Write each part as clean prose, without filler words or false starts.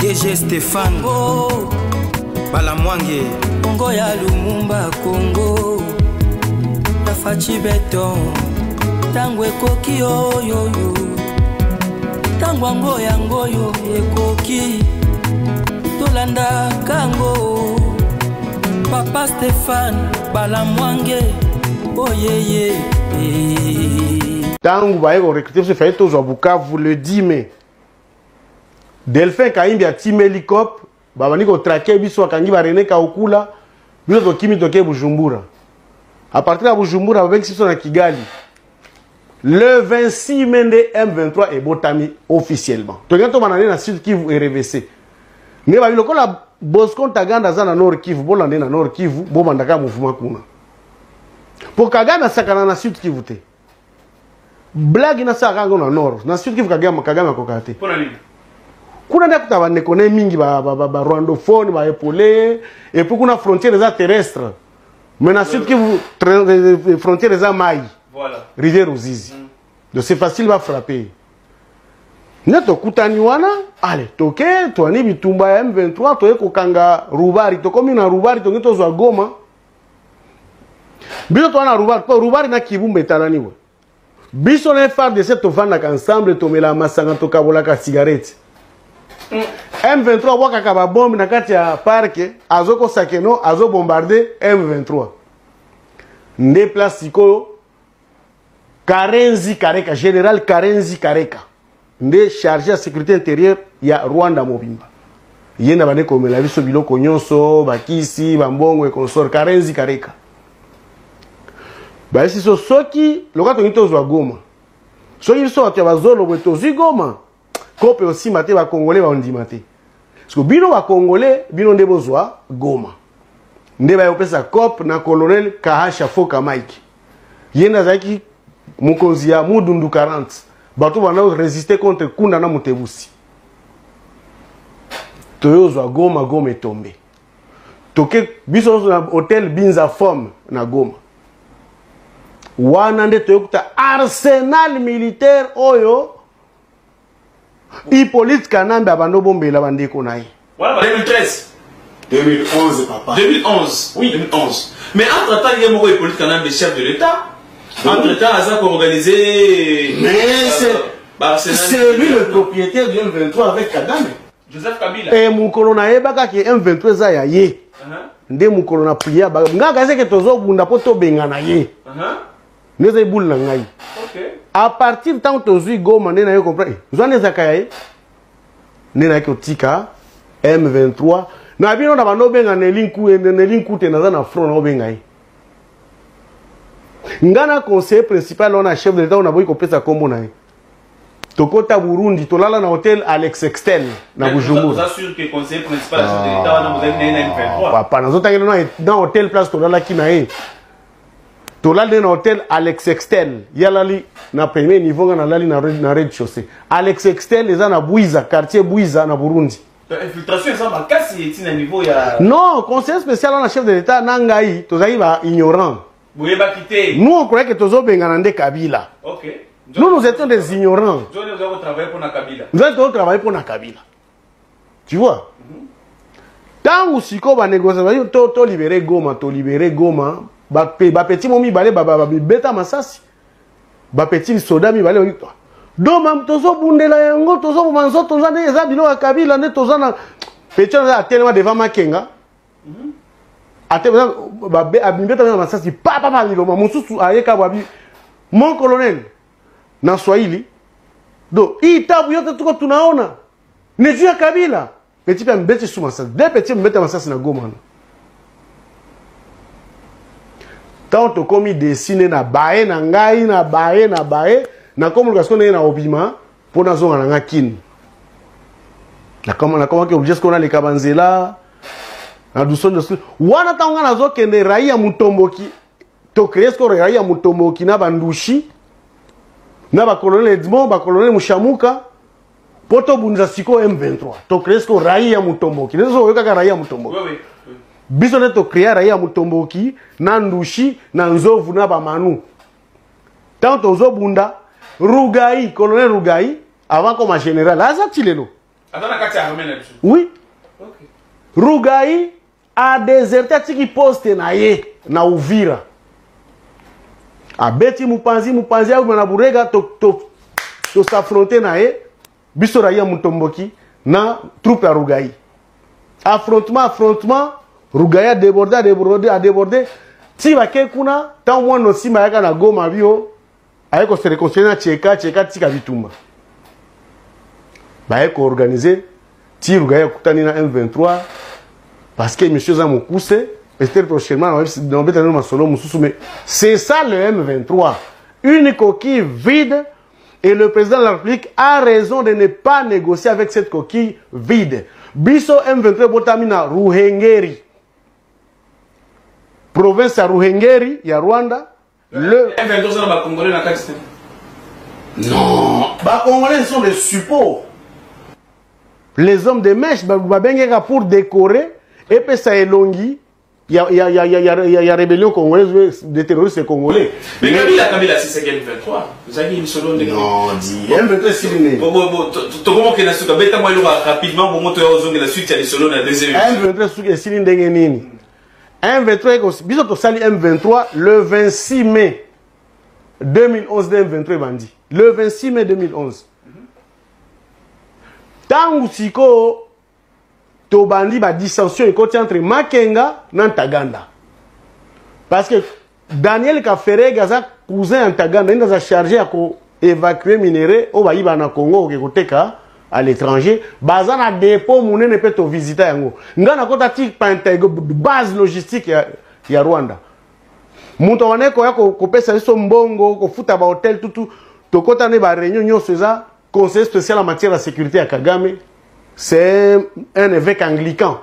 DG Stéphane Balamwange Congo ya Lumumba Congo Tafachi Beton Tangwe koki oyo Tangwango yango yo ekoki Tolanda kango Papa Stéphane Balamwange oh yeah. Tangu baye ko recruter ce fait to Bukavu le 10 mai. Delphin Kaimbi a team hélicoptère, babani ko traquer biso akangi ba René Kaukula, biso to kimi toke Bujumbura. À partir de Bujumbura avec siso na Kigali. Le 26 mai de M23 et Botami officiellement. To gato manane na Sud Kivu et RVC. Ne ba biloko la Bosco Taganda za na Nord Kivu, bolande na Nord Kivu, bo mandaka mouvement kuna. Pour Kagame sakana na Sud Kivu te. Blague na sakanga na Nord, na Sud Kivu Kagame kokate. Pona nini? Kuna nda kutaba nekone mingi ba rwandophone ba épolé et puis kuna frontières za terrestres. Mais na Sud Kivu frontières za mai. Voilà. Rivière Ruzizi. Donc c'est facile va frapper. Neto kutani wana, allez, toke, toani bitumba ya M23, toye kokanga Rubari, to komi na Rubari, to ngito zwa Goma. Biso toana Rubari, po Rubari na Kibumba etalani we. Biso na FARDC to vanda ensemble to mela masanga to kabola ka cigarette. M23 waka kaba bombe na kati ya parke, azoko sakeno, azo bombarder M23. Nde plasiko Karenzi Kareka, général Karenzi Kareka. Nde chargé à sécurité intérieure ya Rwanda Mobimba. Yena bane komela biso biloko nyonso, bakisi, bambongo e consort Karenzi Kareka. Ba esi so soki lokato ngito zwa Goma. Soki biso atu bazolo bwe tozi Goma. Kope aussi maté ba congolais ba ondimate. Parce que bino ba congolais bino nde bozwa Goma. Nde ba yopesa cop na colonel Kahasha Foka Mike. Yena zaki mukonzi ya Mudundu 40. Bato bana résister contre Kunda na Mutebusi. Toyo zwa Goma, Goma etombe. Toke biso na hôtel Binza Forme na Goma. Wana nde toyokuta arsenal militaire oyo Hippolyte Kanambe abando bombela bandeko na ye. Voilà, 2013. 2011 papa. 2011. Oui, 2011. Mais entre-temps, il y a Moko Hippolyte Kanambe, chef de l'État. Entre-temps, Azak a organisé... Mais c'est lui le propriétaire du M23 avec Kagame. Joseph Kabila. Et mon colonel Ebaka qui est M23 za ya ye. Nde mon colonel plia ba. Nga kaze ke tozo bunda poto benga na ye. Neze boule na ngai. OK. À partir de temps tozui Goma nena yo comprendre. Zwane zakaye. Nena ko tika M23. Na bino na bano benga nelinku te na front na benga ye. Ngana conseiller principal on a chef de l'État on a boyi kopesa kombo na ye. Tokota Burundi, tolala na hôtel Alex Extel na Bujumbura. Vous assure que le conseiller principal de l'État na vous avez na M23. Papa, nazo tangela na hôtel place tolala ki na ye. Tolala na hôtel Alex Extel, yalali na premier niveau na lali na rez-de-chaussée. Alex Extel eza na Buiza, quartier Buiza na Burundi. Infiltration ça va casser ici na niveau ya. Non, conseiller spécial on a chef de l'État nangai, tozali ba ignorant. Vous avez pas quitté. Nous on croyait que tozo benga nde Kabila. OK. Nous étions des ignorants. Nous avons travaillé pour Nakabila. Nous avons travaillé pour Nakabila. Tu vois? Tant que si on a négocié, to libérer Goma, ba petit momi balé ba beta masasi. Ba petit soda mi balé on do mam tozo bundela yango tozo manzo toza ne eza bilo ya Kabila ne toza na petit na tellement devant Makenga. Ate ba beta masasi papa bilo mususu ayeka babi mon colonel na Swahili do itabu yote tuko tunaona ni juu ya Kabila petit pe mbeti suma sasa deux petits mbeta masasi na Goma tant to komi dessiner na bae na ngai na bae na communication na obima pona zonga na ngakini na koma ke objet ko na le kabanzela na dusondo wana tanga na zo kende raia mutomboki to kresko raia mutomboki na bandushi na ba colonel Edmond, ba colonel Mushamuka, poto bunza siko M23. To kresko raia mutomboki. Nezo weka raia mutomboki. Oui. Biso ne to créer raia mutomboki, na ndushi, na nzovu na ba manu. Tanto zo bunda, Rugai, colonel Rugai, avant comme général, aza tilelo. Attends, la carte est armée là-dessus. Oui. Ok. Rugai a déserté tiki poste na ye na Uvira. A beti mupanzi au na burega to s'affronter na ye biso raia mutomboki na troupe ya Rugai. Affrontement Rugai a débordé ti bake kuna tant moi no sima yaka na Goma bio ayeko se réconcilier na cheka tika bitumba. Bayeko organiser ti Rugai a kutani na M23 parce que monsieur Zamokuse était prochainement c'est ça le M23, une coquille vide, et le président de la République a raison de ne pas négocier avec cette coquille vide. Biso M23 botamina Ruhengeri, province à Ruhengeri, il y a Rwanda. Le M23 c'est les Congolais dans le non, les Congolais sont des suppôts. Les hommes de mèche, pour décorer. Et puis ça est longi, il y a rébellion congolaise, des terroristes congolais. Mais Kabila, c'est ce M23. Vous avez une seconde. Non, dis, M23 c'est l'année. Comment que la suite, rapidement, pour montrer aux hommes la suite, il y a des solos dans la deuxième. M23 c'est l'année. M23, bisous sali M23 le 26 mai 2011, M23 bandit. Le 26 mai 2011. Tant siko to bandi ba dissension entre Makenga na Ntaganda. Parce que Daniel Kafere gaza cousin Ntaganda, il a chargé à évacuer minéraux au Baïba na Congo koteka à l'étranger, bazana dépôt mouné ne peut te visiter yango. Ngana kota tik pa base logistique ya Rwanda. Muto wane ko yako kopesa so mbongo ko futa ba hotel tout to kota ne ba réunion nyonso eza conseil spécial en matière de sécurité à Kagame. C'est un évêque anglican.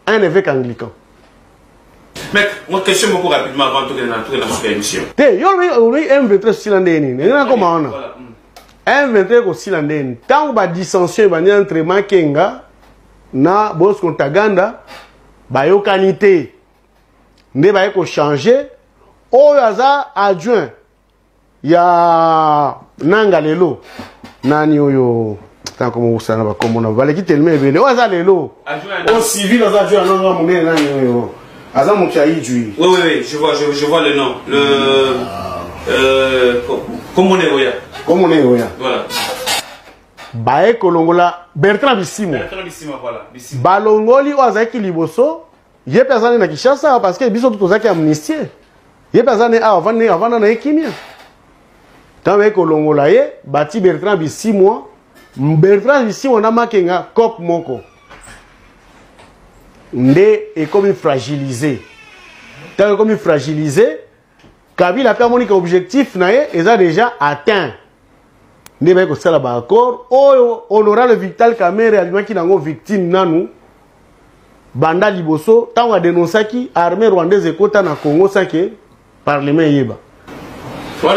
Un évêque anglican. Mais, moi, question beaucoup rapidement avant tout dans la émission. Oui, M23 silandeni. Il y a comment on a M23 silandeni. Tant que dissension entre Makenga na Bosco Ntaganda, yo qualité. Ne ba ko changer. O yaza adjoint. Ya Nangalelo. Nani oyo. Comme vous savez, comme on a valé qui tellement élevé. Oh, ça les lots. Au civil, on a joué à l'endroit où on est là. Azam Mouchaïdjoui. Oui, je vois le nom. Comme on est Oya. Comme on est Oya. Voilà. Bae Kolongola, Bertrand Bissimo. Bertrand Bissimo, voilà. Balongoli, Oazaki Liboso. Il y a personne qui a Kinshasa parce que Bissot tout ça qui est amnistié. Il y a personne qui a avant d'en Kimia. Tant que Kolongola, bâti Bertrand Bissimo. Bertrand ici on a Makenga cop moko ndé est comme fragilisé. Tant comme fragilisé, Kabila a monique objectif naé et ça déjà atteint. Ndé ba ko sala ba accord o honorable Vital Kamerhe alima ki nango victime nanu banda liboso tant a dénoncé qui armée rwandaise ekota na Congo sake parlement yeba. Le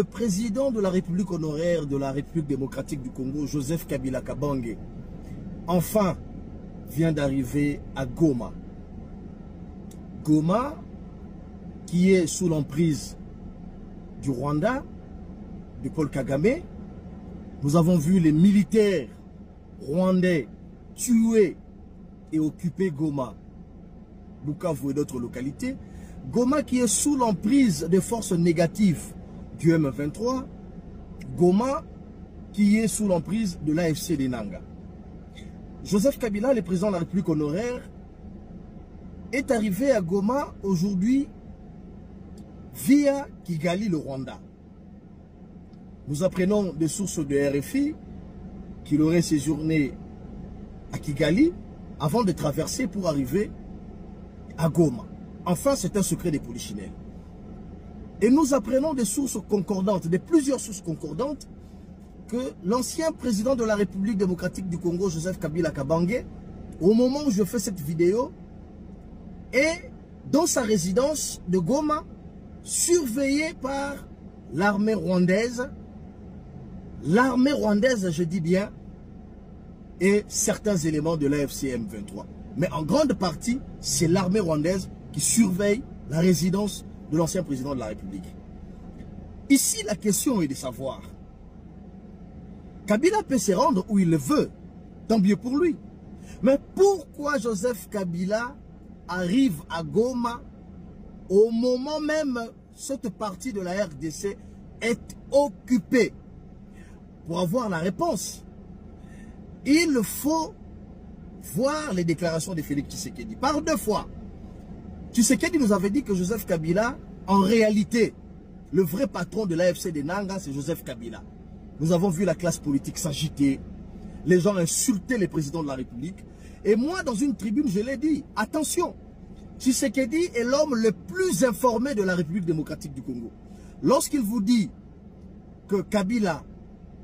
président de la République honoraire de la République démocratique du Congo, Joseph Kabila Kabange, enfin vient d'arriver à Goma. Goma, qui est sous l'emprise du Rwanda, de Paul Kagame. Nous avons vu les militaires rwandais tuer et occuper Goma, Bukavu et d'autres localités. Goma qui est sous l'emprise des forces négatives du M23. Goma qui est sous l'emprise de l'AFC des Nanga. Joseph Kabila, le président de la République honoraire, est arrivé à Goma aujourd'hui via Kigali, le Rwanda. Nous apprenons des sources de RFI qu'il aurait séjourné à Kigali avant de traverser pour arriver à Goma. Enfin, c'est un secret des polichinelles. Et nous apprenons des sources concordantes, de plusieurs sources concordantes, que l'ancien président de la République démocratique du Congo, Joseph Kabila Kabange, au moment où je fais cette vidéo, est dans sa résidence de Goma, surveillé par l'armée rwandaise. L'armée rwandaise, je dis bien, et certains éléments de l'AFC M23. Mais en grande partie, c'est l'armée rwandaise qui surveille la résidence de l'ancien président de la République. Ici, la question est de savoir. Kabila peut se rendre où il le veut, tant mieux pour lui. Mais pourquoi Joseph Kabila arrive à Goma au moment même cette partie de la RDC est occupée? Pour avoir la réponse, il faut voir les déclarations de Félix Tshisekedi. Par 2 fois, Tshisekedi nous avait dit que Joseph Kabila, en réalité, le vrai patron de l'AFC de Nanga, c'est Joseph Kabila. Nous avons vu la classe politique s'agiter, les gens insulter les présidents de la République. Et moi, dans une tribune, je l'ai dit, attention, Tshisekedi est l'homme le plus informé de la République démocratique du Congo. Lorsqu'il vous dit que Kabila,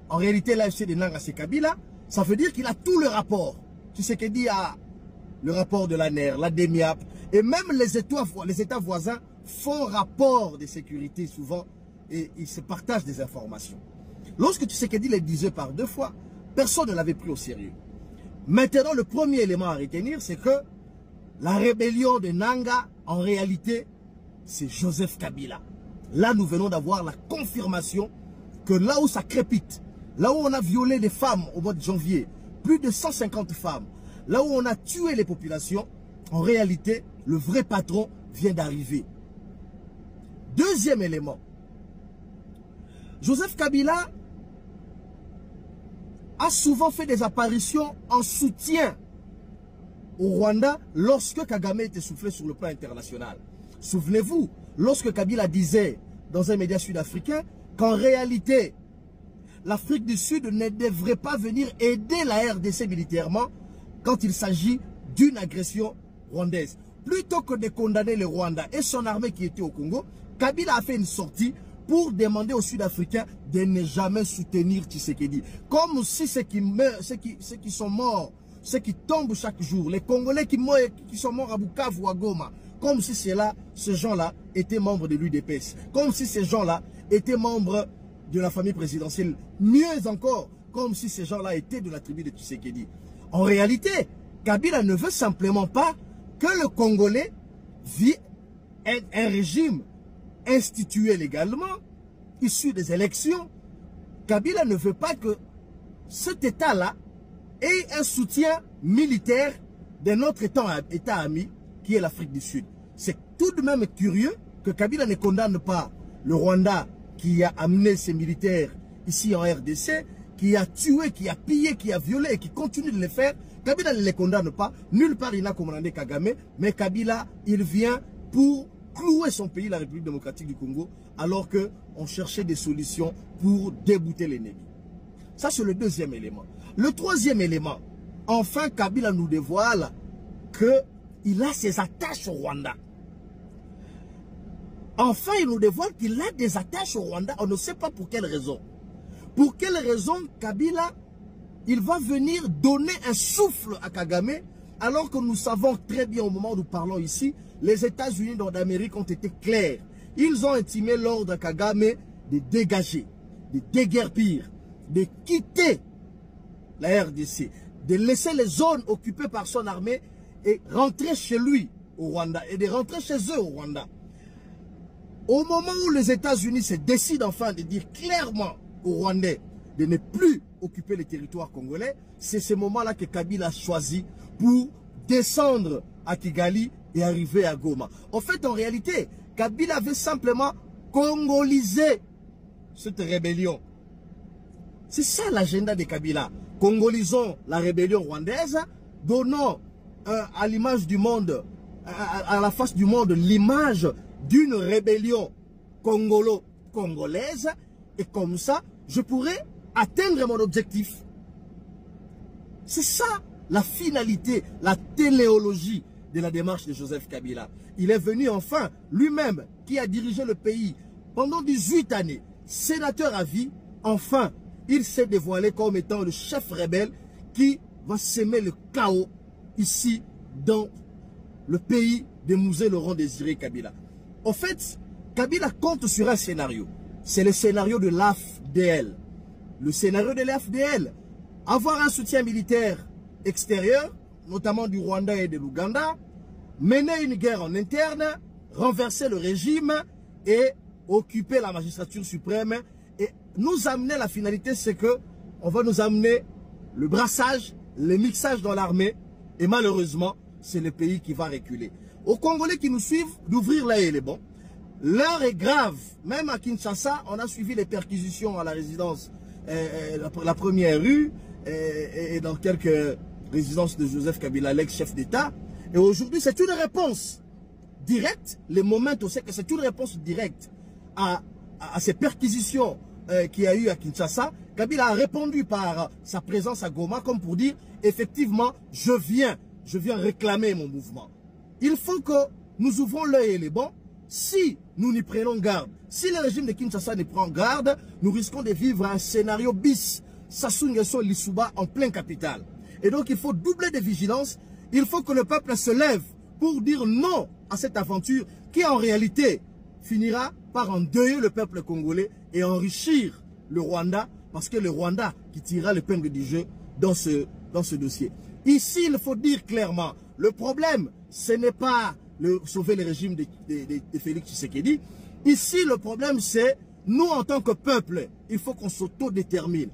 en réalité l'AFC de Nanga c'est Kabila, ça veut dire qu'il a tout le rapport. Tshisekedi a le rapport de la NER, la DEMIAP, et même les États voisins font rapport de sécurité souvent et ils se partagent des informations. Lorsque Tshisekedi les disait par 2 fois, personne ne l'avait pris au sérieux. Maintenant, le premier élément à retenir, c'est que la rébellion de Nanga, en réalité, c'est Joseph Kabila. Là, nous venons d'avoir la confirmation que là où ça crépite, là où on a violé des femmes au mois de janvier, plus de 150 femmes, là où on a tué les populations, en réalité, le vrai patron vient d'arriver. Deuxième élément, Joseph Kabila a souvent fait des apparitions en soutien au Rwanda lorsque Kagame était soufflé sur le plan international. Souvenez-vous, lorsque Kabila disait dans un média sud-africain qu'en réalité, l'Afrique du Sud ne devrait pas venir aider la RDC militairement quand il s'agit d'une agression rwandaise. Plutôt que de condamner le Rwanda et son armée qui était au Congo, Kabila a fait une sortie pour demander aux Sud-Africains de ne jamais soutenir Tshisekedi. Comme si ceux qui sont morts, ceux qui tombent chaque jour, les Congolais qui sont morts à Bukavu ou à Goma, comme si ces gens-là étaient membres de l'UDPS, comme si ces gens-là étaient membres de la famille présidentielle, mieux encore, comme si ces gens-là étaient de la tribu de Tshisekedi. En réalité, Kabila ne veut simplement pas que le Congolais vit un régime institué légalement, issu des élections. Kabila ne veut pas que cet État-là ait un soutien militaire de notre État ami, qui est l'Afrique du Sud. C'est tout de même curieux que Kabila ne condamne pas le Rwanda qui a amené ses militaires ici en RDC, qui a tué, qui a pillé, qui a violé et qui continue de le faire. Kabila ne les condamne pas. Nulle part il n'a commandé Kagame, mais Kabila, il vient pour clouer son pays, la République démocratique du Congo, alors qu'on cherchait des solutions pour débouter l'ennemi. Ça, c'est le deuxième élément. Le troisième élément, enfin, Kabila nous dévoile qu'il a ses attaches au Rwanda. Enfin, il nous dévoile qu'il a des attaches au Rwanda. On ne sait pas pour quelle raison. Pour quelle raison Kabila, il va venir donner un souffle à Kagame, alors que nous savons très bien au moment où nous parlons ici, les États-Unis d'Amérique ont été clairs. Ils ont intimé l'ordre à Kagame de dégager, de déguerpir, de quitter la RDC, de laisser les zones occupées par son armée et rentrer chez lui au Rwanda, et de rentrer chez eux au Rwanda. Au moment où les États-Unis se décident enfin de dire clairement aux Rwandais de ne plus occuper les territoires congolais, c'est ce moment-là que Kabila a choisi pour descendre à Kigali et arriver à Goma. En fait, en réalité, Kabila avait simplement congolisé cette rébellion. C'est ça l'agenda de Kabila. Congolisons la rébellion rwandaise, donnons à l'image du monde, à la face du monde, l'image d'une rébellion congolaise, et comme ça, je pourrais atteindre mon objectif. C'est ça la finalité, la téléologie de la démarche de Joseph Kabila. Il est venu enfin, lui-même, qui a dirigé le pays pendant 18 années, sénateur à vie, enfin, il s'est dévoilé comme étant le chef rebelle qui va semer le chaos ici dans le pays de Mouzé Laurent Désiré Kabila. En fait, Kabila compte sur un scénario. C'est le scénario de l'AFDL. Le scénario de l'AFDL, avoir un soutien militaire extérieur, notamment du Rwanda et de l'Ouganda, mener une guerre en interne, renverser le régime et occuper la magistrature suprême et nous amener, la finalité c'est que on va nous amener le brassage, le mixage dans l'armée et malheureusement c'est le pays qui va reculer. Aux Congolais qui nous suivent, d'ouvrir l'œil les bons. L'heure est grave. Même à Kinshasa, on a suivi les perquisitions à la résidence, la première rue et dans quelques résidences de Joseph Kabila, l'ex-chef d'État. Et aujourd'hui, c'est une réponse directe. Les moments, on sait que c'est une réponse directe à ces perquisitions qu'il y a eu à Kinshasa. Kabila a répondu par sa présence à Goma comme pour dire, effectivement, je viens réclamer mon mouvement. Il faut que nous ouvrons l'œil et les bons. Si nous n'y prenons garde, si le régime de Kinshasa n'y prend garde, nous risquons de vivre un scénario bis, Sassou Nguesso Lissouba en plein capital. Et donc il faut doubler de vigilance, il faut que le peuple se lève pour dire non à cette aventure qui en réalité finira par endeuiller le peuple congolais et enrichir le Rwanda, parce que le Rwanda qui tirera l'épingle du jeu dans ce dossier. Ici, il faut dire clairement, le problème, ce n'est pas sauver le régime de Félix Tshisekedi. Ici, le problème, c'est nous, en tant que peuple, il faut qu'on s'autodétermine.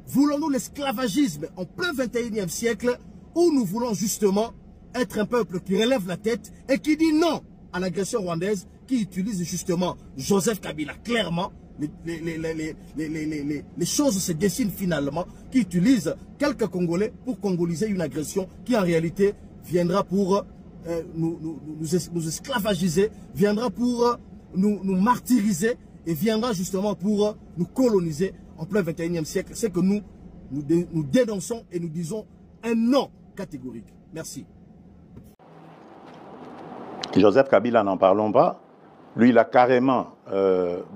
Voulons-nous l'esclavagisme en plein 21e siècle ou nous voulons justement être un peuple qui relève la tête et qui dit non à l'agression rwandaise, qui utilise justement Joseph Kabila clairement. Les choses se dessinent finalement, qui utilise quelques Congolais pour congoliser une agression qui en réalité viendra pour nous esclavagiser, viendra pour nous martyriser et viendra justement pour nous coloniser en plein 21e siècle. C'est que nous dénonçons et nous disons un non catégorique. Merci. Joseph Kabila, n'en parlons pas. Lui, il a carrément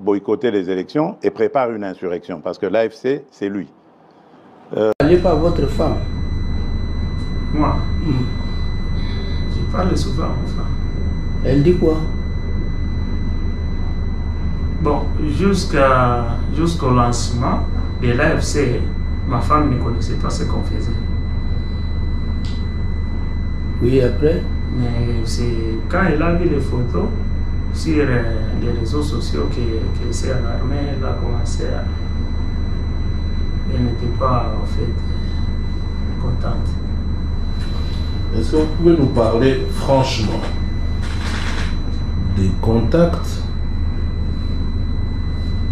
boycotté les élections et prépare une insurrection parce que l'AFC, c'est lui. Parlez pas à votre femme. Moi, je parle souvent aux femmes. Elle dit quoi? Bon, jusqu'au lancement de l'AFC, ma femme ne connaissait pas ce qu'on faisait. Oui, après? Mais c'est quand elle a vu les photos sur les réseaux sociaux qu'elle s'est alarmée, elle a commencé à... Elle n'était pas en fait contente. Est-ce que vous pouvez nous parler franchement des contacts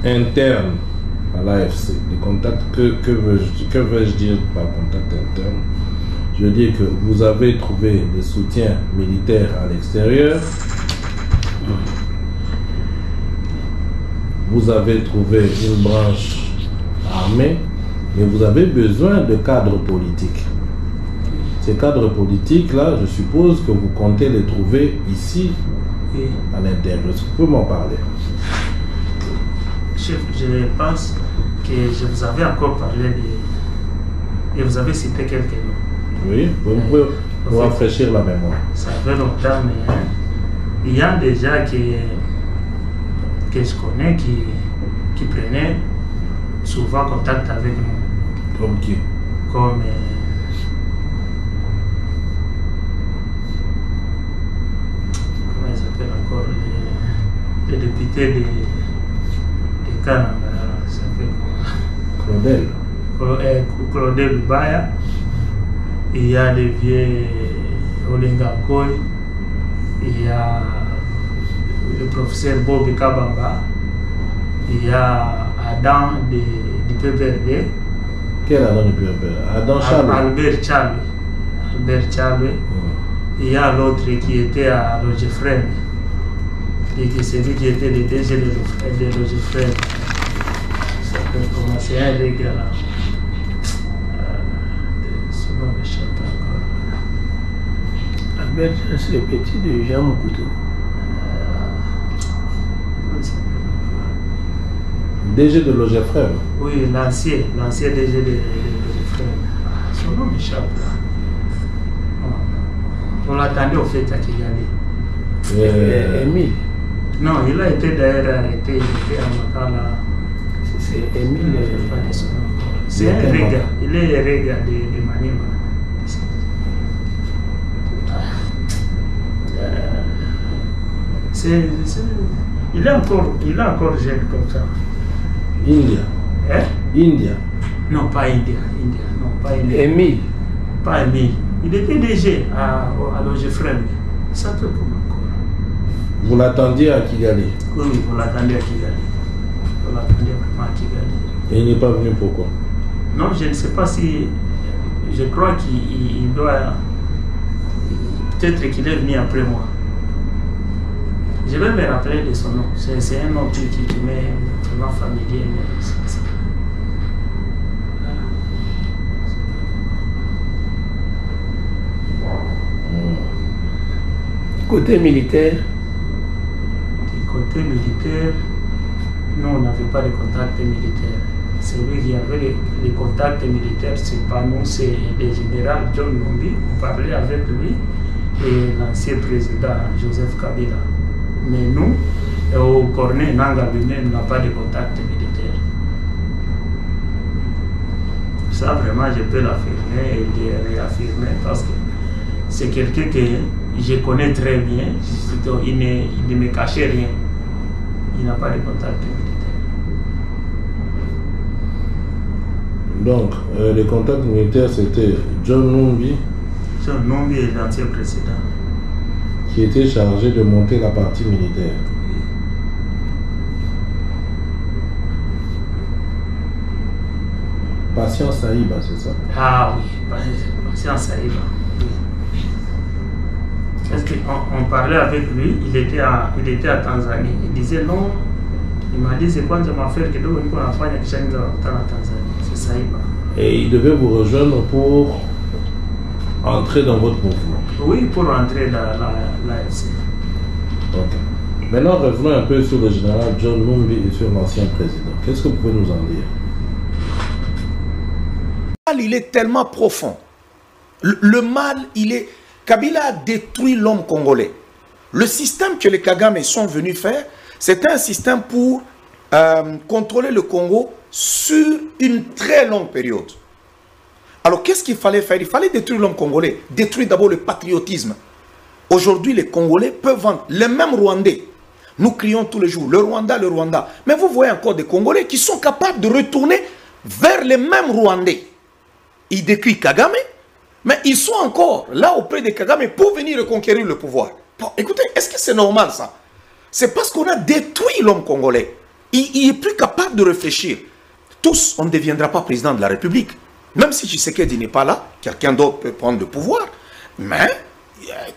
internes à l'AFC? Des contacts, que veux-je dire par contact interne? Je veux dire que vous avez trouvé des soutiens militaires à l'extérieur. Vous avez trouvé une branche armée, mais vous avez besoin de cadres politiques. Ces cadres politiques-là, je suppose que vous comptez les trouver ici, à l'intérieur. Est-ce que vous pouvez m'en parler? Chef, je pense que je vous avais encore parlé de... Et vous avez cité quelques noms. Oui, vous pouvez nous rafraîchir la mémoire. Ça fait longtemps, mais il y a des gens que je connais qui prenaient souvent contact avec nous. Comme qui? Comme comment ils s'appellent encore les députés de Canada. Ça fait Claudel. Claudel Lubaya. Il y a les vieux Olinga Koy, il y a le professeur Bob Kabamba, il y a Adam du PPRD. Quel Adam du PPRD? Adam Chalwe. Albert Chalwe. Il y a l'autre qui était à Logefren, et c'est lui qui était le DG de Logefren. Ça peut commencer à aller là. Albert, c'est le petit de Jean Moukoutou. DG de Logefrem. Oui, l'ancien DG de Logefrem. Son nom m'échappe là. On l'attendait au fait à Kigali. Émile. Non, il a été d'ailleurs arrêté, il était à Makala. C'est Émile. C'est un Rega, il est Rega de Manima. Il est encore jeune comme ça. India. Hein? India. Non, pas India. Non, pas India. Émile. Pas Émile. Il était DG à l'OGFREM. Ça peut comme encore. Vous l'attendiez à Kigali? Oui, vous l'attendiez à Kigali. Vous l'attendiez vraiment à Kigali. Et il n'est pas venu pourquoi? Non, je ne sais pas si... Je crois qu'il doit... Peut-être qu'il est venu après moi. Je vais me rappeler de son nom. C'est un nom qui m'est vraiment familier. Côté militaire? Du côté militaire, nous, on n'avait pas de contact militaire. C'est lui qui avait les contacts militaires, c'est pas nous, c'est le général John Numbi. On parlait avec lui et l'ancien président Joseph Kabila. Mais nous, au Cornet Nanga lui-même, n'a pas de contact militaire. Ça, vraiment, je peux l'affirmer et le réaffirmer parce que c'est quelqu'un que je connais très bien. Il ne me cachait rien. Il n'a pas de contact militaire. Donc, les contacts militaires, c'était John Numbi. John Numbi est l'ancien président. Qui était chargé de monter la partie militaire. Patient Saïba, c'est ça? Ah oui, Patient Saïba. Oui. Parce qu'on parlait avec lui, il était à Tanzanie. Il disait non, il m'a dit c'est quoi je m'en faire que nous on a fait une chaîne en Tanzanie. C'est Saïba. Et il devait vous rejoindre pour entrer dans votre mouvement? Oui, pour entrer dans l'AFC. Ok. Maintenant, revenons un peu sur le général John Numbi et sur l'ancien président. Qu'est-ce que vous pouvez nous en dire? Il est tellement profond. Le mal, il est... Kabila a détruit l'homme congolais. Le système que les Kagame sont venus faire, c'était un système pour contrôler le Congo sur une très longue période. Alors, qu'est-ce qu'il fallait faire? Il fallait détruire l'homme congolais. Détruire d'abord le patriotisme. Aujourd'hui, les Congolais peuvent vendre les mêmes Rwandais. Nous crions tous les jours, le Rwanda, le Rwanda. Mais vous voyez encore des Congolais qui sont capables de retourner vers les mêmes Rwandais. Ils décrient Kagame, mais ils sont encore là auprès de Kagame pour venir reconquérir le pouvoir. Bon, écoutez, est-ce que c'est normal ça? C'est parce qu'on a détruit l'homme congolais. Il est plus capable de réfléchir. Tous, on ne deviendra pas président de la République. Même si Tshisekedi n'est pas là, quelqu'un d'autre peut prendre le pouvoir. Mais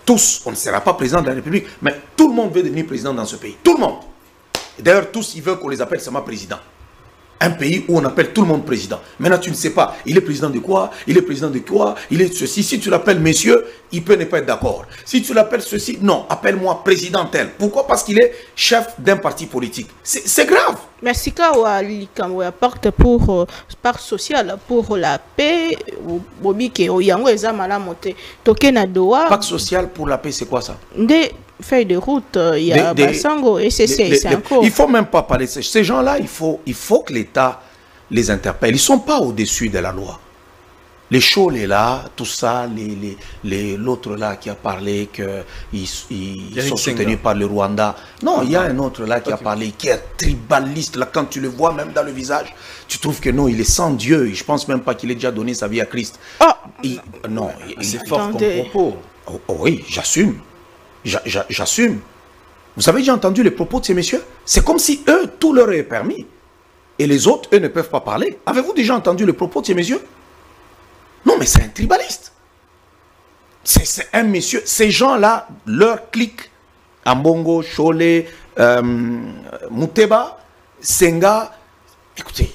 tous, on ne sera pas président de la République. Mais tout le monde veut devenir président dans ce pays. Tout le monde. D'ailleurs, tous, ils veulent qu'on les appelle seulement président. Un pays où on appelle tout le monde président. Maintenant, tu ne sais pas, il est président de quoi? Il est président de quoi? Il est ceci. Si tu l'appelles monsieur, il peut ne pas être d'accord. Si tu l'appelles ceci, non, appelle-moi président tel. Pourquoi? Parce qu'il est chef d'un parti politique. C'est grave. Merci Kawa Likamwe apporte pour part sociale pour la paix bobi ke oyango ezamala monter tokena doa pacte social pour la paix, c'est quoi ça? Des feuilles de route, il y a Basango et c'est encore. Il faut même pas parler de ces gens-là, il faut que l'État les interpelle. Ils sont pas au-dessus de la loi. Les Chol est là, tout ça, l'autre là qui a parlé qu'ils sont soutenus par le Rwanda. Non, il y a un autre là qui a parlé, qui est tribaliste. Là, quand tu le vois même dans le visage, tu trouves que non, il est sans Dieu. Je pense même pas qu'il ait déjà donné sa vie à Christ. Non, c'est fort comme propos. Oh, oui, j'assume. J'assume. Vous avez déjà entendu les propos de ces messieurs? C'est comme si eux, tout leur est permis. Et les autres, eux, ne peuvent pas parler. Avez-vous déjà entendu les propos de ces messieurs? Non, mais c'est un tribaliste. C'est un monsieur. Ces gens-là, leur clique, Ambongo, Chole, Mouteba, Senga. Écoutez,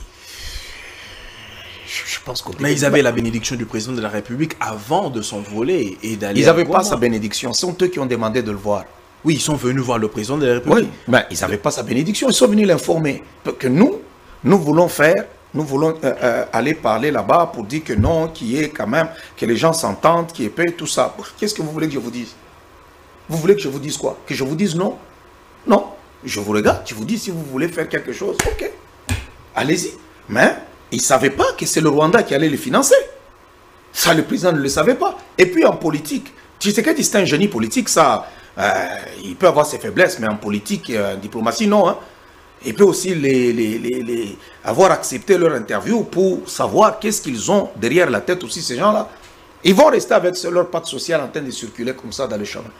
je pense qu'on... Mais ils avaient la bénédiction du président de la République avant de s'envoler et d'aller... Ils n'avaient pas sa bénédiction. Ce sont eux qui ont demandé de le voir. Oui, ils sont venus voir le président de la République. Oui, mais ils n'avaient pas sa bénédiction. Ils sont venus l'informer que nous voulons faire... Nous voulons aller parler là-bas pour dire que non, qu'il y ait quand même, que les gens s'entendent, qu'il y ait paix, tout ça. Qu'est-ce que vous voulez que je vous dise? Vous voulez que je vous dise quoi? Que je vous dise non? Non. Je vous regarde, je vous dis si vous voulez faire quelque chose, ok. Allez-y. Mais ils ne savaient pas que c'est le Rwanda qui allait les financer. Ça, le président ne le savait pas. Et puis en politique, tu sais que c'est un génie politique, ça. Il peut avoir ses faiblesses, mais en politique, en diplomatie, non. Hein. Il peut aussi avoir accepté leur interview pour savoir qu'est-ce qu'ils ont derrière la tête aussi, ces gens-là. Ils vont rester avec leur patte sociale en train de circuler comme ça dans le chemin.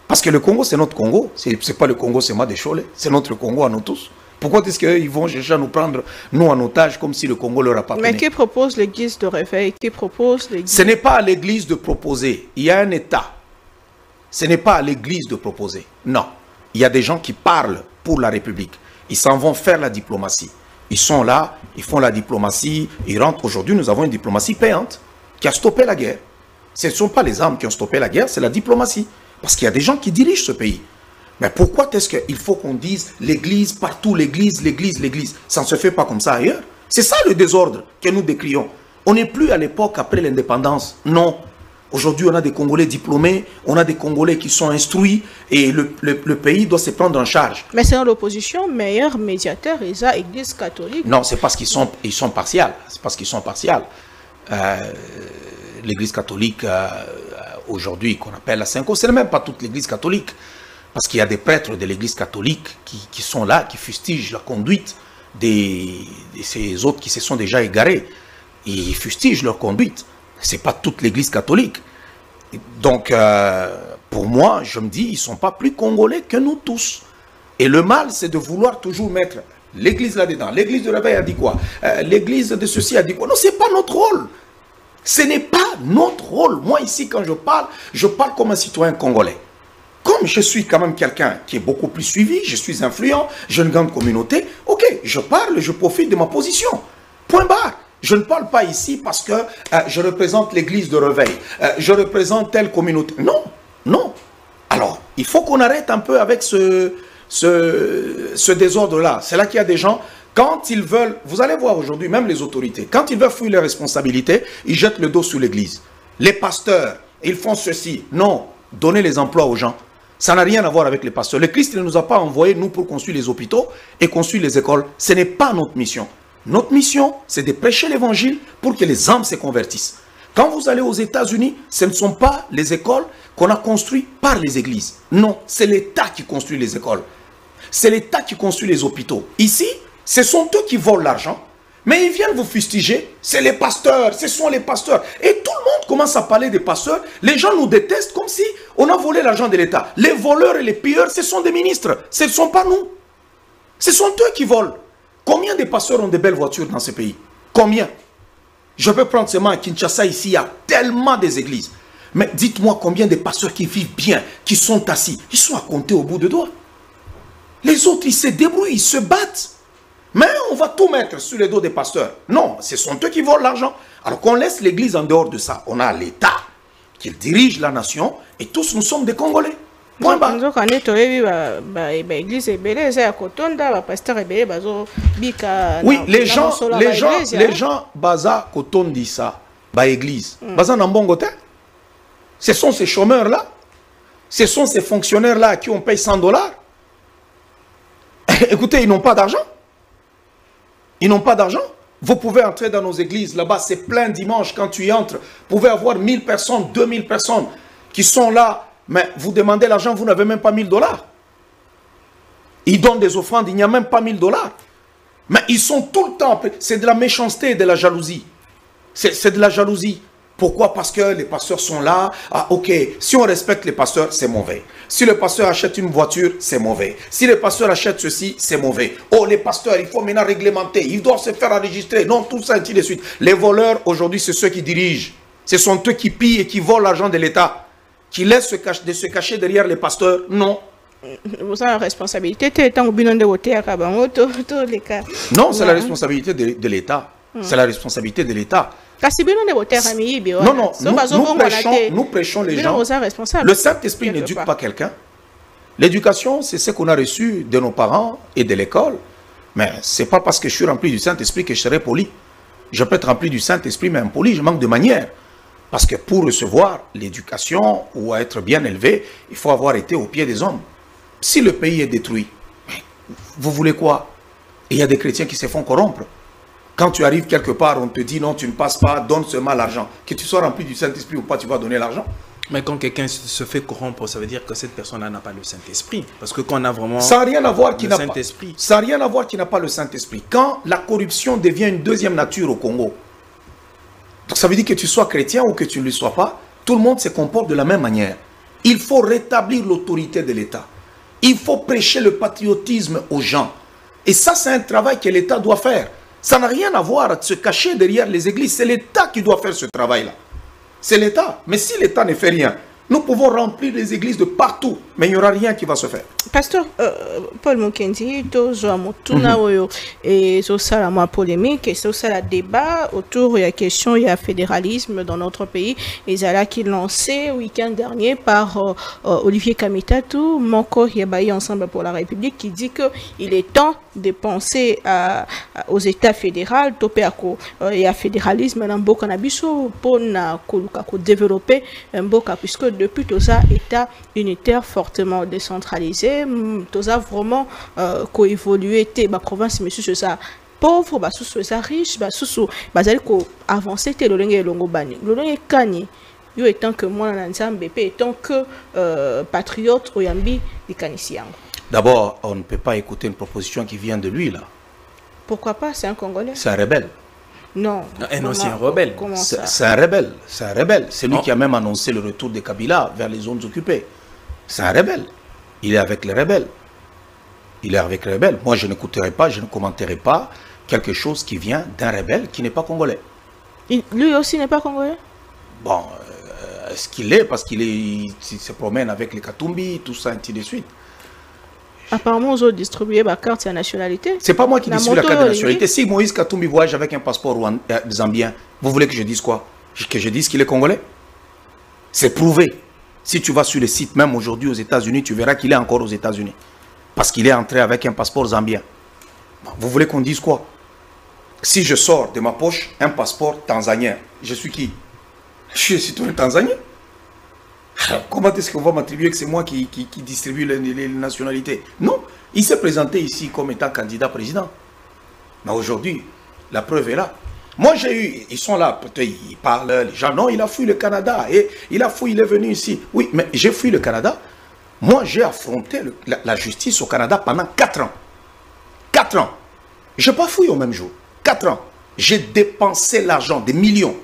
Parce que le Congo, c'est notre Congo. C'est pas le Congo, c'est moi des Cholés. C'est notre Congo à nous tous. Pourquoi est-ce qu'ils vont chercher à nous prendre, nous, en otage, comme si le Congo leur appartenait? Mais qui propose l'église de réveil? Qui propose l'église? Ce n'est pas à l'église de proposer. Il y a un État. Ce n'est pas à l'église de proposer. Non. Il y a des gens qui parlent pour la République. Ils s'en vont faire la diplomatie. Ils sont là, ils font la diplomatie, ils rentrent. Aujourd'hui, nous avons une diplomatie payante qui a stoppé la guerre. Ce ne sont pas les armes qui ont stoppé la guerre, c'est la diplomatie. Parce qu'il y a des gens qui dirigent ce pays. Mais pourquoi est-ce qu'il faut qu'on dise l'église, partout l'église, l'église, l'église? Ça ne se fait pas comme ça ailleurs. C'est ça le désordre que nous décrions. On n'est plus à l'époque après l'indépendance. Non. Aujourd'hui, on a des Congolais diplômés, on a des Congolais qui sont instruits et le pays doit se prendre en charge. Mais c'est dans l'opposition, meilleur médiateur, ils ont l'église catholique. Non, c'est parce qu'ils sont partials. C'est parce qu'ils sont partials. L'église catholique, aujourd'hui, qu'on appelle la Cinco, ce n'est même pas toute l'église catholique. Parce qu'il y a des prêtres de l'église catholique qui sont là, qui fustigent la conduite de ces autres qui se sont déjà égarés. Ils fustigent leur conduite. Ce n'est pas toute l'église catholique. Donc, pour moi, je me dis, ils ne sont pas plus congolais que nous tous. Et le mal, c'est de vouloir toujours mettre l'église là-dedans. L'église de réveil a dit quoi? L'église de ceci a dit quoi? Non, ce n'est pas notre rôle. Ce n'est pas notre rôle. Moi, ici, quand je parle comme un citoyen congolais. Comme je suis quand même quelqu'un qui est beaucoup plus suivi, je suis influent, j'ai une grande communauté, ok, je parle, je profite de ma position. Point barre. Je ne parle pas ici parce que je représente l'église de réveil, je représente telle communauté. Non, non. Alors, il faut qu'on arrête un peu avec ce désordre-là. C'est là qu'il y a des gens, quand ils veulent, vous allez voir aujourd'hui, même les autorités, quand ils veulent fuir leurs responsabilités, ils jettent le dos sous l'église. Les pasteurs, ils font ceci. Non, donnez les emplois aux gens. Ça n'a rien à voir avec les pasteurs. Le Christ ne nous a pas envoyés, nous, pour construire les hôpitaux et construire les écoles. Ce n'est pas notre mission. Notre mission, c'est de prêcher l'évangile pour que les âmes se convertissent. Quand vous allez aux États-Unis, ce ne sont pas les écoles qu'on a construites par les églises. Non, c'est l'État qui construit les écoles. C'est l'État qui construit les hôpitaux. Ici, ce sont eux qui volent l'argent. Mais ils viennent vous fustiger, c'est les pasteurs, ce sont les pasteurs. Et tout le monde commence à parler des pasteurs. Les gens nous détestent comme si on a volé l'argent de l'État. Les voleurs et les pilleurs, ce sont des ministres. Ce ne sont pas nous. Ce sont eux qui volent. Combien de pasteurs ont de belles voitures dans ce pays? Combien? Je peux prendre seulement à Kinshasa, ici, il y a tellement des églises. Mais dites-moi combien de pasteurs qui vivent bien, qui sont assis. Ils sont à compter au bout de doigts. Les autres, ils se débrouillent, ils se battent. Mais on va tout mettre sur les dos des pasteurs. Non, ce sont eux qui volent l'argent. Alors qu'on laisse l'église en dehors de ça. On a l'État qui dirige la nation et tous nous sommes des Congolais. Point barre. Oui, les gens baza kotondi ça, ba église. Baza nambongote. Ce sont ces chômeurs-là. Ce sont ces fonctionnaires-là à qui on paye $100. Écoutez, ils n'ont pas d'argent. Ils n'ont pas d'argent. Vous pouvez entrer dans nos églises, là-bas, c'est plein dimanche quand tu y entres. Vous pouvez avoir 1000 personnes, 2000 personnes qui sont là, mais vous demandez l'argent, vous n'avez même pas $1000. Ils donnent des offrandes, il n'y a même pas $1000. Mais ils sont tout le temps, c'est de la méchanceté et de la jalousie. C'est de la jalousie. Pourquoi? Parce que les pasteurs sont là. Ah, ok, si on respecte les pasteurs, c'est mauvais. Si le pasteur achète une voiture, c'est mauvais. Si le pasteur achète ceci, c'est mauvais. Oh, les pasteurs, il faut maintenant réglementer. Ils doivent se faire enregistrer. Non, tout ça, ainsi de suite. Les voleurs, aujourd'hui, c'est ceux qui dirigent. Ce sont eux qui pillent et qui volent l'argent de l'État. Qui laissent se cacher derrière les pasteurs. Non. Vous avez la responsabilité. Non, c'est la responsabilité de l'État. C'est la responsabilité de l'État. Non, non, nous prêchons les gens. Le Saint-Esprit n'éduque pas quelqu'un. L'éducation, c'est ce qu'on a reçu de nos parents et de l'école. Mais ce n'est pas parce que je suis rempli du Saint-Esprit que je serai poli. Je peux être rempli du Saint-Esprit, mais impoli, je manque de manière. Parce que pour recevoir l'éducation ou être bien élevé, il faut avoir été au pied des hommes. Si le pays est détruit, vous voulez quoi? Et il y a des chrétiens qui se font corrompre. Quand tu arrives quelque part, on te dit non, tu ne passes pas, donne seulement l'argent. Que tu sois rempli du Saint-Esprit ou pas, tu vas donner l'argent. Mais quand quelqu'un se fait corrompre, ça veut dire que cette personne-là n'a pas le Saint-Esprit. Parce que quand on a vraiment ça n'a rien à voir le Saint-Esprit. Ça n'a rien à voir qu'il n'a pas le Saint-Esprit. Quand la corruption devient une deuxième nature au Congo, donc ça veut dire que tu sois chrétien ou que tu ne le sois pas, tout le monde se comporte de la même manière. Il faut rétablir l'autorité de l'État. Il faut prêcher le patriotisme aux gens. Et ça, c'est un travail que l'État doit faire. Ça n'a rien à voir à se cacher derrière les églises. C'est l'État qui doit faire ce travail-là. C'est l'État. Mais si l'État ne fait rien, nous pouvons remplir les églises de partout, mais il n'y aura rien qui va se faire. Pasteur Paul Mukendi, et ça la moins polémique, et ça la débat autour de la question du fédéralisme dans notre pays. Et c'est là qui lancé le week-end dernier par Olivier Kamitatou, Moko Yabayi Ensemble pour la République, qui dit qu'il est temps de penser aux États fédéraux, et à fédéralisme dans Mboka Nabiso pour développer Mboka, puisque depuis tout ça, État unitaire fortement décentralisé, tout ça vraiment coévolué, la province, monsieur, ça pauvre, sous ça riche, sous avancer, le lengue longo bani, le lengue kani, yo étant que moi n'ensemble, étant que patriote oyambi di kanisiango. D'abord, on ne peut pas écouter une proposition qui vient de lui là. Pourquoi pas? C'est un Congolais. C'est un rebelle. Non. Non, c'est un rebelle. C'est un rebelle. C'est un rebelle. C'est lui qui a même annoncé le retour de Kabila vers les zones occupées. C'est un rebelle. Il est avec les rebelles. Il est avec les rebelles. Moi, je n'écouterai pas, je ne commenterai pas quelque chose qui vient d'un rebelle qui n'est pas congolais. Lui aussi n'est pas congolais? Bon, est-ce qu'il est? Parce qu'il se promène avec les Katumbi, tout ça, ainsi de suite. Apparemment, ils ont distribué la carte de nationalité. C'est pas moi qui distribue la carte de nationalité. Si Moïse Katumbi voyage avec un passeport zambien, vous voulez que je dise quoi? Que je dise qu'il est congolais? C'est prouvé. Si tu vas sur le site, même aujourd'hui aux États-Unis, tu verras qu'il est encore aux États-Unis. Parce qu'il est entré avec un passeport zambien. Vous voulez qu'on dise quoi? Si je sors de ma poche un passeport tanzanien, je suis qui? Je suis citoyen tanzanien. Comment est-ce qu'on va m'attribuer que c'est moi qui distribue les nationalités? Non, il s'est présenté ici comme étant candidat président. Mais aujourd'hui, la preuve est là. Moi j'ai eu, ils sont là, peut-être ils parlent, les gens, non, il a fui le Canada, et il est venu ici. Oui, mais j'ai fui le Canada. Moi j'ai affronté la justice au Canada pendant 4 ans. 4 ans. Je n'ai pas fui au même jour. 4 ans. J'ai dépensé l'argent, des millions,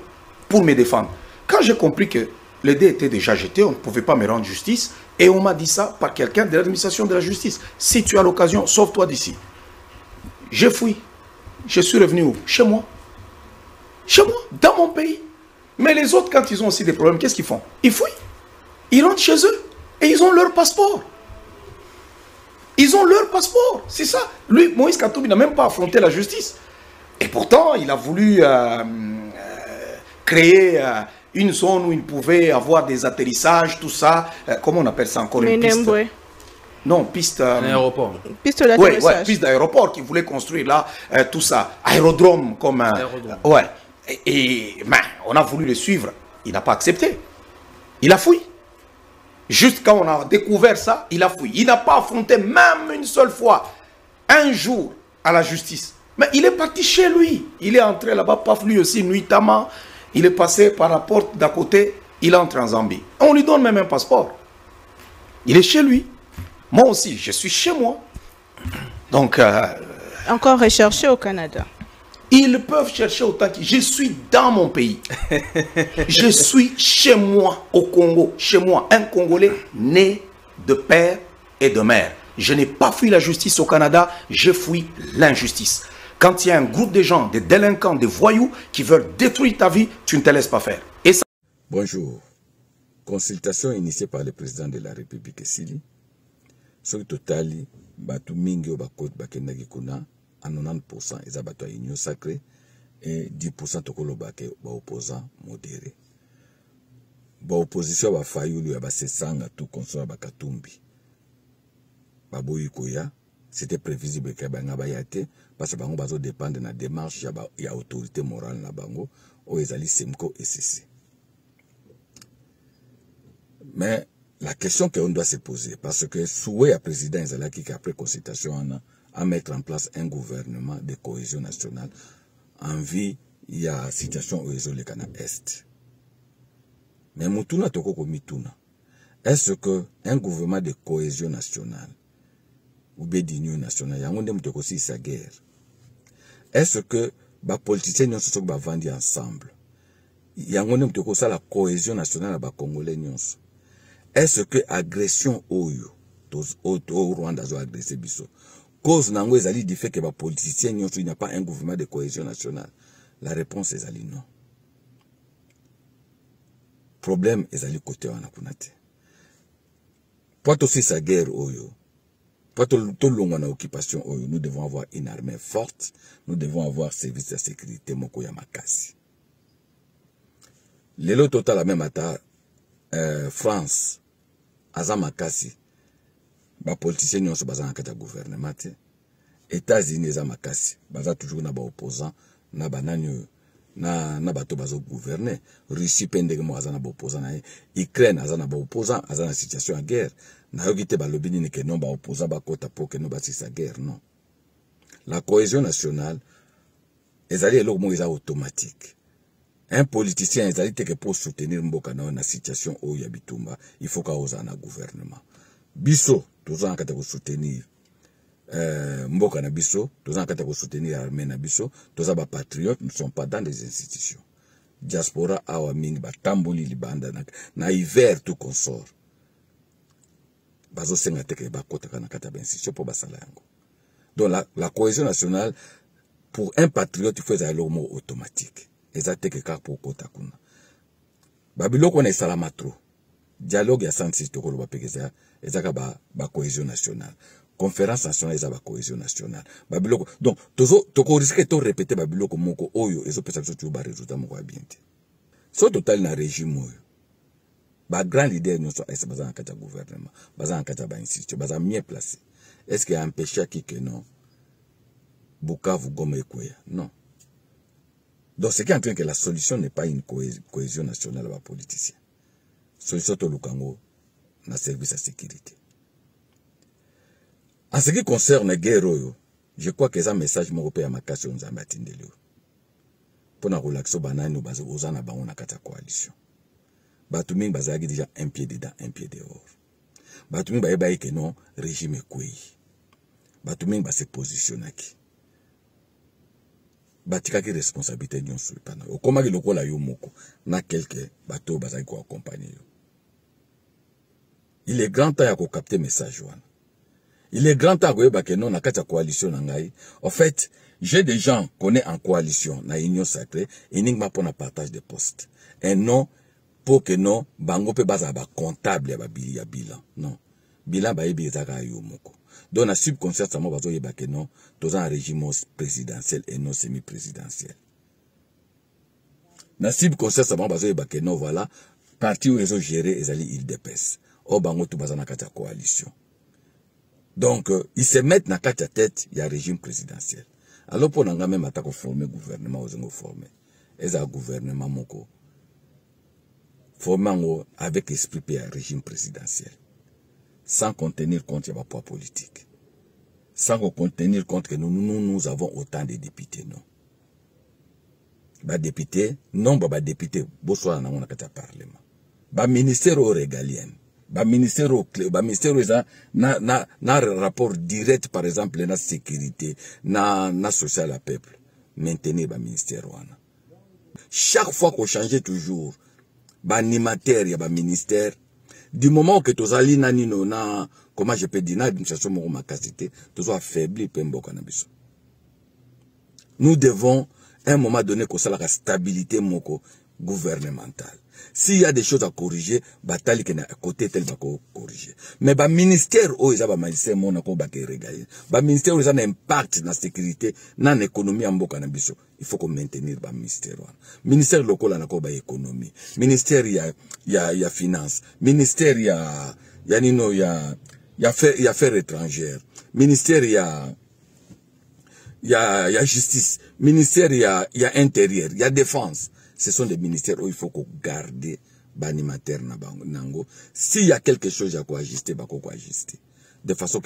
pour me défendre. Quand j'ai compris que le dé était déjà jeté, on ne pouvait pas me rendre justice. Et on m'a dit ça par quelqu'un de l'administration de la justice. Si tu as l'occasion, sauve-toi d'ici. J'ai fui. Je suis revenu où? Chez moi. Chez moi, dans mon pays. Mais les autres, quand ils ont aussi des problèmes, qu'est-ce qu'ils font? Ils fuient. Ils rentrent chez eux. Et ils ont leur passeport. Ils ont leur passeport. C'est ça. Lui, Moïse Katumbi n'a même pas affronté la justice. Et pourtant, il a voulu créer... une zone où il pouvait avoir des atterrissages, tout ça. Comment on appelle ça encore? Une piste? Non, piste... un aéroport. Piste d'atterrissage. Ouais, piste d'aéroport qu'il voulait construire là, tout ça. Aérodrome comme... ouais. Et on a voulu le suivre. Il n'a pas accepté. Il a fui. Juste quand on a découvert ça, il a fui. Il n'a pas affronté même une seule fois, un jour, à la justice. Mais il est parti chez lui. Il est entré là-bas, paf, lui aussi, nuitamment. Il est passé par la porte d'à côté, il entre en Zambie. On lui donne même un passeport. Il est chez lui. Moi aussi, je suis chez moi. Donc... encore recherché au Canada. Ils peuvent chercher autant que... Je suis dans mon pays. Je suis chez moi, au Congo. Chez moi, un Congolais né de père et de mère. Je n'ai pas fui la justice au Canada, j'ai fui l'injustice. Quand il y a un groupe de gens, des délinquants, des voyous qui veulent détruire ta vie, tu ne te laisses pas faire. Et ça... Bonjour. Consultation initiée par le président de la République Sili. Sur le total, batu mingi o bakot bakendaki kuna, à 90% eza batu a union sacrée et 10% tokolo bake ba opposant modéré. Ba opposition ba fayulu ya ba sesanga tout consort ba Katumbi. Ba boyi koya. C'était prévisible que banga bayate parce que bango bazo dépendre de la démarche ya autorité morale na bango o ezali Semco et ceci. Mais la question qu'on doit se poser, parce que souhait à président ezalaki qu'après consultation à mettre en place un gouvernement de cohésion nationale en vue il y a situation au Ezolekana Est. Mais mutuna toko mituna. Est-ce que un gouvernement de cohésion nationale ou bien d'union nationale, yango nde mutoko si sa guerre. Est-ce que les politiciens ne sont pas vendus ensemble? Yango nde mutoko sa la cohésion nationale ba Congolais nyonso. Est-ce que agression oyo au Rwanda zo agressé biso? Cause nango ezali du fait que les politiciens nyonso il n'y a pas un gouvernement de cohésion nationale. La réponse est non. Problème ezali côté wana kunate. Pour aussi sa guerre oyo, pour tout long en occupation oyo, nous devons avoir une armée forte, nous devons avoir service de sécurité moko ya makasi. Lelo total la même ata France aza makasi ba politiciens nyonso baza na kata gouvernement te. États-Unis aza makasi baza toujours na ba opposants na bananyo na bato bazo gouverner. Russie pendeke mo aza na ba opposants na Ukraine aza na ba opposants aza na situation de guerre. Na yokite ba lobini ni ke non ba opposants ba kota po ke no ba si sa guerre non. La cohésion nationale ezali eloko mo eza automatique. Un politicien ezali teke pour soutenir mboka na na situation o ya bitumba, il faut ka oza na gouvernement. Biso toza nkata ko soutenir mboka na biso, toza nkata ko soutenir armée na biso, toza ba patriotes, nous ne sommes pas dans des institutions. Diaspora awa mingi ba tamboli libanda na hiver tout consort. Bazo senga teke ba kota kana kata ba institution pour basala yango. Donc la cohésion nationale pour un patriote il faut être mot automatique. Ezate ke ka pour kota kuna. Babiloko na salama trop. Dialogue ya santi tokolo ba pekeza ezaka ba cohésion nationale. Conférence nationale ezaba cohésion nationale. Babiloko donc toko risque to répéter babiloko moko oyo ezo pesa biso tu ba résultat moko ya bien. So total na régime oyo. Ba grand leader nyonso esa baza na kata gouvernement, baza na kata ba institution, baza mieux placé. Est-ce qu'il y a empêché qui que non? Bukavu Goma Ekwea. Non. Donc, ce qui est en train que la solution n'est pas une cohésion nationale à politiciens. Solution to Lukango, na service à sécurité. En ce qui concerne la guerre, je crois que c'est un message européen à ma casse on a matindé. Pour la relaxo banane ou bazo ozana ba on a kata coalition. Batuming bazagi déjà un pied dedans, un pied dehors. Batuming ba eba que non régime ekwe. Batuming ba se positionner qui. Batika ki responsabilité nyonso pana. Okoma ki lokola yo moko na quelque bateau bazaki ko accompagner yo. Il est grand temps ya ko capter message wana. Il est grand temps ko yeba ke non na kati ya coalition na ngai. En fait, j'ai des gens connais en coalition na union sacrée eningma pour na partage de postes. Et non pour que non bango pe baza ba comptable ya ba bilan. Non. Bilan ba yebi ezaka yo moko. Donc, la subconscience, ça m'a que non, dans un régime présidentiel et non semi-présidentiel. La subconscience, ça m'a que non, voilà, parti où ils ont géré, ils allaient île d'épaisse. Au bango, tout bazana kata coalition. Donc, ils se mettent dans la tête, il y a un régime présidentiel. Alors, pour nous, même attaquer former gouvernement, ils ont formé. Ils ont un gouvernement, moko. Formé avec l'esprit de régime présidentiel. Sans contenir compte de poids politique. Sans contenir compte que nous avons autant de députés, non. Ba député, non, ba député, bonsoir, on a qu'à parlement. Ba ministère au régalien. Ba ministère au clé, ba ministère na rapport direct, par exemple, na sécurité, na social à peuple. Maintenir ba ministère wana. Chaque fois qu'on change toujours, ba animateur, ya ba ministère, du moment que tu as nino na comment je peux dire na administration moko makasité tu as affaibli pembo kanabiso. Nous devons à un moment donné que ça la stabilité moko gouvernementale. S'il y a des choses à corriger, batali que na côté tel va corriger. Mais ba ministère o isa ba ministère mona ko ba ke regaler. Ba ministère o isa na impact na sécurité, na économie en mboka na biso. Il faut qu'on maintenir ba ministère wana. Ministère local na ko ba économie. Ministère ya finance. Ministère ya nino ya affaires étrangères. Ministère ya justice. Ministère ya intérieur, ya défense. Ce sont des ministères où il faut qu'on garde l'animateur nango. S'il y a quelque chose à quoi ajuster, bah quoi ajuster. De façon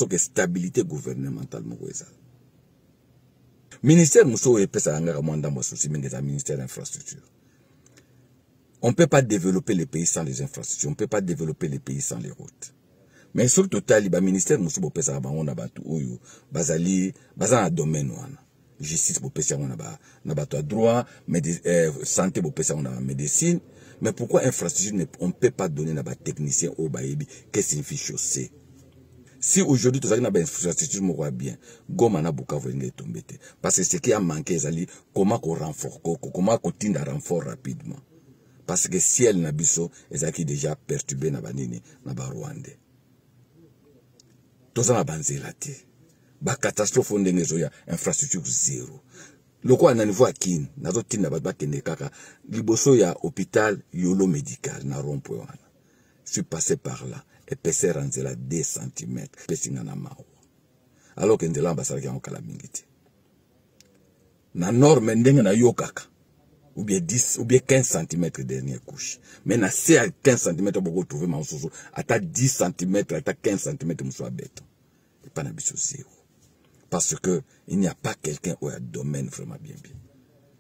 que stabilité gouvernementale moueza. Ministère mousso et pesa anga mwanda mousso si mengeza ministère d'infrastructure. On ne peut pas développer les pays sans les infrastructures. On ne peut pas développer les pays sans les routes. Mais surtout, le ministère de la domaine justice, droit, santé, médecine. Mais pourquoi infrastructure, on ne peut pas donner à technicien au Baïbi, qu'est-ce que signifie chaussée? Si aujourd'hui, tu as une infrastructure bien, Goma n'a pas tombé. Parce que ce qui a manqué, c'est comment on renforce, comment on continue à renforcer rapidement. Parce que si elle n'a pas qui déjà perturbé na Rwanda. Tout ça n'a pas été. Ba catastrophe infrastructure zéro. Loko à niveau à kin, nazo tin na ba kende kaka, liboso ya hôpital yolo médical na rond-point. Je suis passé par là et PC ranzela 2 cm, pesinga na mawa. Alors que ndela ambassadeur ya okala mingiti. Na norme ndenge na yokaka. Ou bien 10 ou bien 15 cm dernière couche. Mais na c'est à 15 cm pour trouver ma soso, ata 10 cm, ata 15 cm mousso béton. Et pas na biso zéro. Parce que il n'y a pas quelqu'un où il y a un domaine vraiment bien.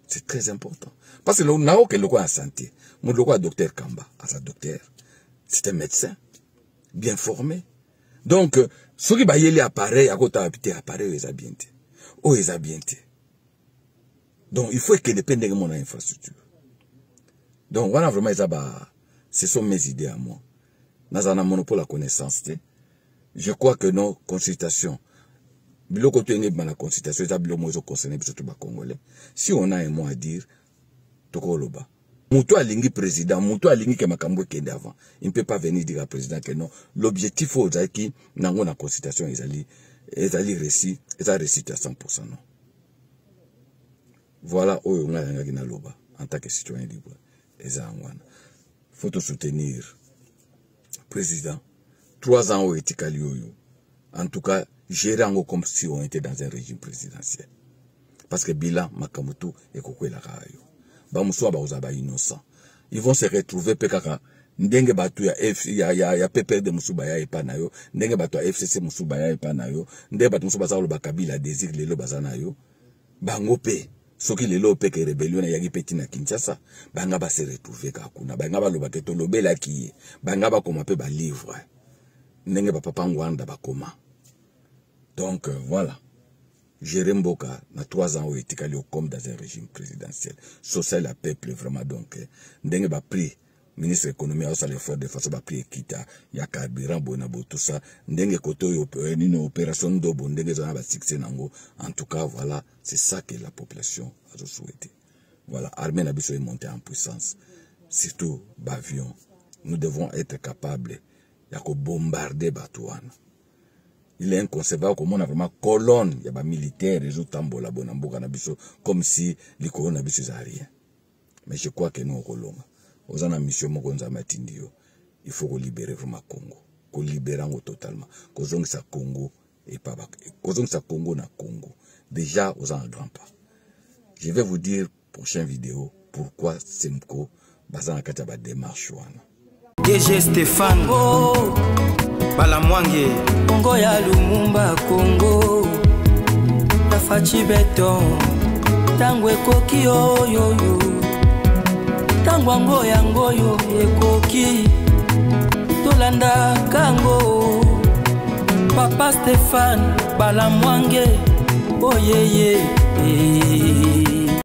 C'est très important. Parce que nous avons quelqu'un en santé. Nous avons un docteur Kamba, un docteur. C'est un médecin, bien formé. Donc, ce qui va y aller appareil, à côté de l'appareil, ils ont bien été. Oh, ils ont bien été. Donc, il faut que dépende de mon infrastructure. Donc, voilà vraiment, ce sont mes idées à moi. Nous avons un monopole à connaissance. Je crois que nos consultations, la consultation, si on a un mot à dire, Tokoloba. Moutou a lingi président, Moutou a lingi que Makambo kende avant. Il ne peut pas venir dire à président que non. L'objectif est que dans la consultation, ils allaient réussir à 100%. Non. Voilà où on a loba en tant que citoyen libre. Il faut soutenir président. 3 ans au Etikali. En tout cas, gérer comme si on était dans un régime présidentiel. Parce que bilan, Makamutu et Kokwe la Rayo. Bamuswa Bauzaba innocent. Ils vont se retrouver pekaka. Ndenge batu ya PPR de Musubaya et Panayo. Ndenge batu ya FCC Musubaya et Panayo. Ndenge batu Musubasa ou Bakabila désir lelo bazanayo. Bangope. Soki lelo peke rébellion ya gipeti na Kinshasa. Banga ba se retrouver kakuna. Banga ba lobaketo lobela ki. Banga ba koma pe ba livre. Ndenge ba papa ngwanda ba koma. Donc voilà, Jérém Boka, na 3 ans, il était comme dans un régime présidentiel. Social à peuple, vraiment. Donc, n'engue ba prix, ministre de l'économie, a l'effort de façon ba prix kita, ya carburant, bonabo, tout ça. N'engue koto, une opération d'obo, n'engue zana ba succès nango. En tout cas, voilà, c'est ça que la population a souhaité. Voilà, l'armée Nabiso est montée en puissance. Surtout, bavion. Nous devons être capables, ya ko bombarder Batouane. Il est inconcevable comme on a vraiment colonne, il y a des militaires, les autres tambola bonamboka nabiso, comme si les colonnes nabiso n'a rien. Mais je crois que nous rolons. Aux en mission mokonza matindio, il faut libérer vraiment Congo, qu'on libère totalement, qu'on sa Congo et pas qu'on sa Congo na Congo. Déjà aux en grand pas. Je vais vous dire prochaine vidéo pourquoi Semko bazana kataba démarche wana. DG Stéphane Balamwange Congo ya Lumumba Congo Tafachi beton Tangwe koki yo Tangwango yango yo ekoki Tolanda kango Papa Stéphane Balamwange Oh yeah